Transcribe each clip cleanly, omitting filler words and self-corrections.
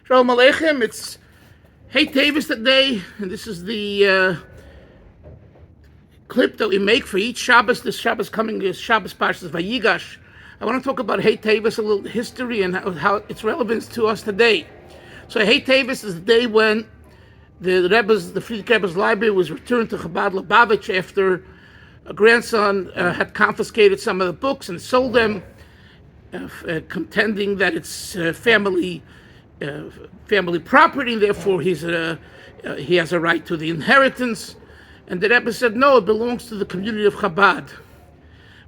Shalom Aleichem. It's Hey Teves today, and this is the clip that we make for each Shabbos. This Shabbos coming is Shabbos Parshas Vayigash. I want to talk about Hey Teves, a little history and how its relevance to us today. So Hey Teves is the day when the Frierdiker Rebbe's library was returned to Chabad Lubavitch after a grandson had confiscated some of the books and sold them, contending that it's family property, and therefore he has a right to the inheritance. And the Rebbe said, no, it belongs to the community of Chabad.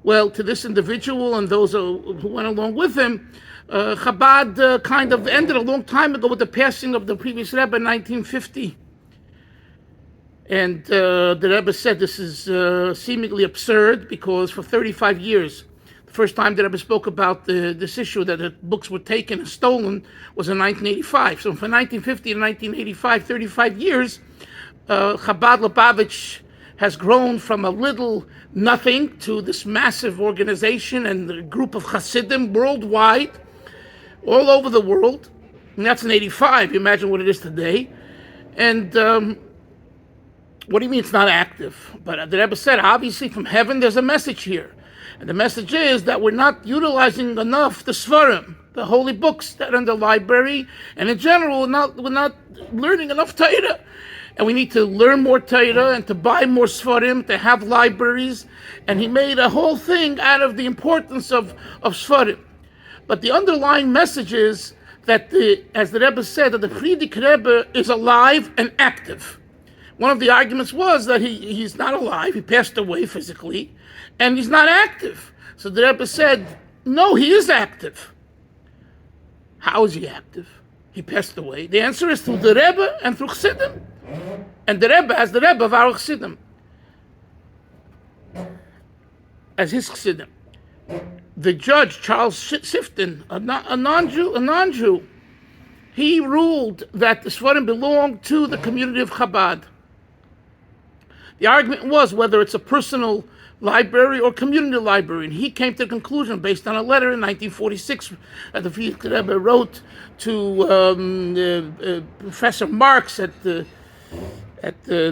Well, to this individual and those who went along with him, Chabad kind of ended a long time ago with the passing of the previous Rebbe in 1950. And the Rebbe said this is seemingly absurd because for 35 years, the first time the Rebbe spoke about this issue that the books were taken and stolen was in 1985. So from 1950 to 1985, 35 years, Chabad Lubavitch has grown from a little nothing to this massive organization and a group of Chasidim worldwide, all over the world. And that's in 85. You imagine what it is today. And what do you mean it's not active? But the Rebbe said, obviously from heaven there's a message here. And the message is that we're not utilizing enough the Sfarim, the holy books that are in the library, and in general, we're not learning enough Torah. And we need to learn more Torah and to buy more Sfarim, to have libraries. And he made a whole thing out of the importance of Sfarim. But the underlying message is that, as the Rebbe said, that the Frierdiker Rebbe is alive and active. One of the arguments was that he's not alive, he passed away physically, and he's not active. So the Rebbe said, no, he is active. How is he active? He passed away. The answer is through the Rebbe and through Chassidim. And the Rebbe as the Rebbe of our Chassidim, as his Chassidim. The judge, Charles Sifton, a non-Jew, he ruled that the Sfarim belonged to the community of Chabad. The argument was whether it's a personal library or community library, and he came to the conclusion based on a letter in 1946 that the Frierdiker Rebbe wrote to Professor Marx at the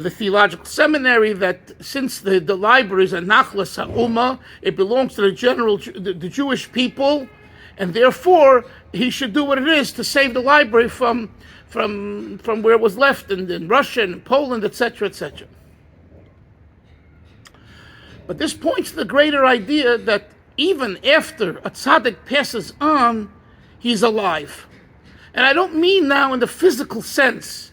theological seminary that since the library is a nachlas ha'umah, it belongs to the Jewish people, and therefore he should do what it is to save the library from where it was left in Russia and Poland, etc., etc. But this points to the greater idea that even after a tzaddik passes on, he's alive. And I don't mean now in the physical sense,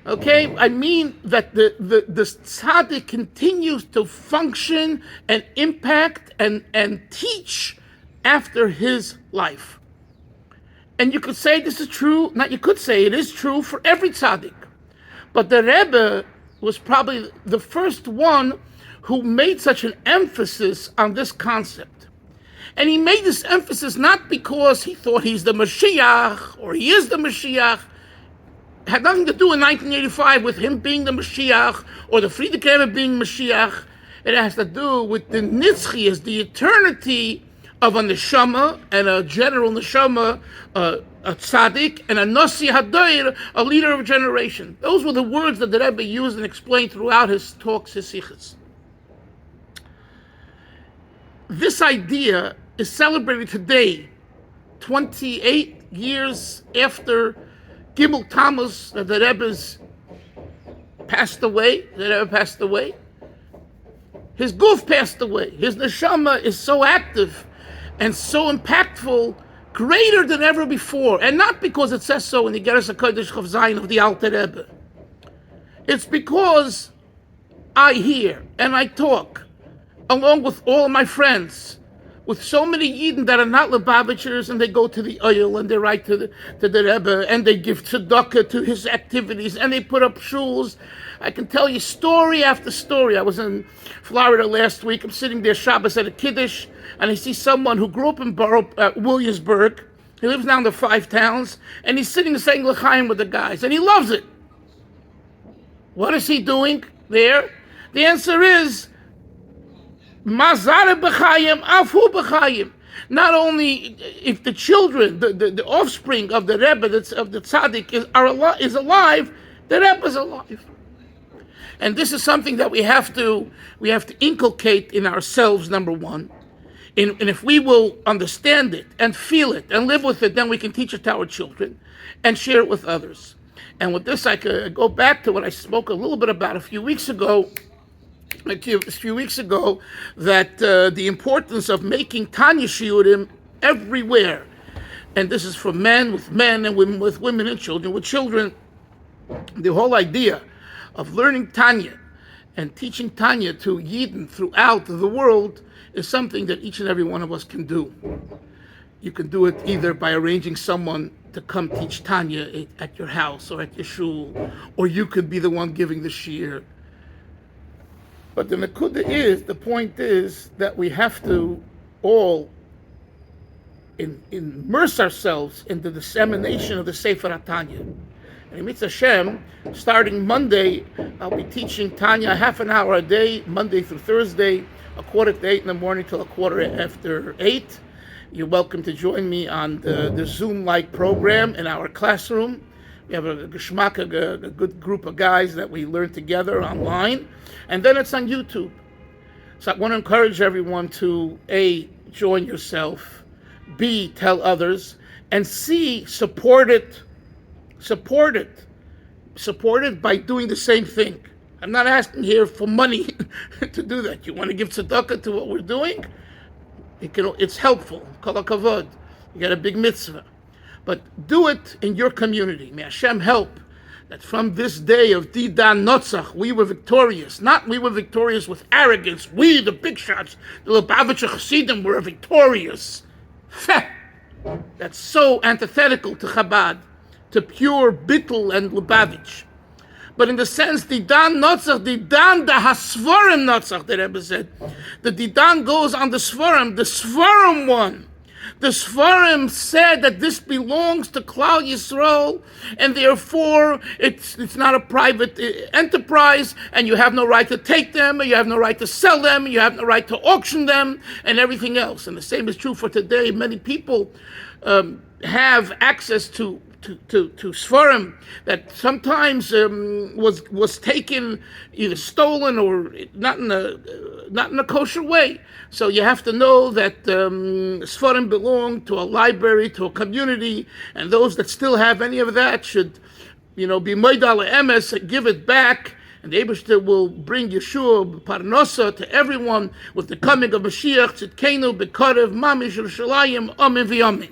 okay? I mean that the tzaddik continues to function and impact and teach after his life. And you could say this is true, not you could say it is true for every tzaddik. But the Rebbe was probably the first one who made such an emphasis on this concept. And he made this emphasis not because he thought he's the Mashiach or he is the Mashiach. It had nothing to do in 1985 with him being the Mashiach or the Frierdiker Rebbe being Mashiach. It has to do with the Nitzchias, the eternity of a neshama and a general neshama, a tzaddik, and a Nasi Hadoir, a leader of a generation. Those were the words that the Rebbe used and explained throughout his talks, his sichos. This idea is celebrated today, 28 years after Gimel Tammuz, that the Rebbe's passed away. The Rebbe passed away. His guf passed away. His neshama is so active and so impactful, greater than ever before. And not because it says so in the Geras HaKodesh Chav Zayin of the Alter Rebbe. It's because I hear and I talk along with all of my friends, with so many Yidden that are not Lubavitchers, and they go to the oil and they write to the Rebbe, and they give tzedakah to his activities, and they put up shuls. I can tell you story after story. I was in Florida last week. I'm sitting there Shabbos at a Kiddush, and I see someone who grew up in Williamsburg. He lives now in the Five Towns, and he's sitting saying L'chaim with the guys, and he loves it. What is he doing there? The answer is, Mazare b'chayim, afu b'chayim. Not only if the children, the offspring of the Rebbe, of the Tzaddik, is alive, the Rebbe is alive. And this is something that we have to inculcate in ourselves, number one. And if we will understand it and feel it and live with it, then we can teach it to our children and share it with others. And with this, I could go back to what I spoke a little bit about a few weeks ago, that the importance of making Tanya Shiurim everywhere. And this is for men with men and women with women and children with children. The whole idea of learning Tanya and teaching Tanya to Yidden throughout the world is something that each and every one of us can do. You can do it either by arranging someone to come teach Tanya at your house or at your shul, or you could be the one giving the shiur. But the point is that we have to all immerse ourselves in the dissemination of the Sefer HaTanya. And Mitzvah Hashem, starting Monday, I'll be teaching Tanya half an hour a day, Monday through Thursday, 7:45 in the morning till 8:15. You're welcome to join me on the Zoom-like program in our classroom. We have a good group of guys that we learn together online. And then it's on YouTube. So I want to encourage everyone to, A, join yourself, B, tell others, and C, support it by doing the same thing. I'm not asking here for money to do that. You want to give tzedakah to what we're doing? It's helpful. Kol hakavod. You got a big mitzvah. But do it in your community. May Hashem help that from this day of Didan Notzach, we were victorious. Not we were victorious with arrogance. We, the big shots, the Lubavitcher Chassidim, were victorious. Feh! That's so antithetical to Chabad, to pure Bittul and Lubavitch. But in the sense, Didan Notzach, Didan da Hasvarim Notzach, the Rebbe said. The Didan goes on the Svarim one. The Svarim said that this belongs to Klal Yisrael, and therefore it's not a private enterprise, and you have no right to take them, and you have no right to sell them, and you have no right to auction them, and everything else. And the same is true for today. Many people have access to Sfarim that sometimes was taken, either stolen or not in a kosher way. So you have to know that Sfarim belong to a library, to a community, and those that still have any of that should, be moidal emes, give it back, and the Eibishter will bring Yeshua Parnosa to everyone with the coming of Mashiach. Tzidkenu b'karev mamish Yerushalayim amen v'amen.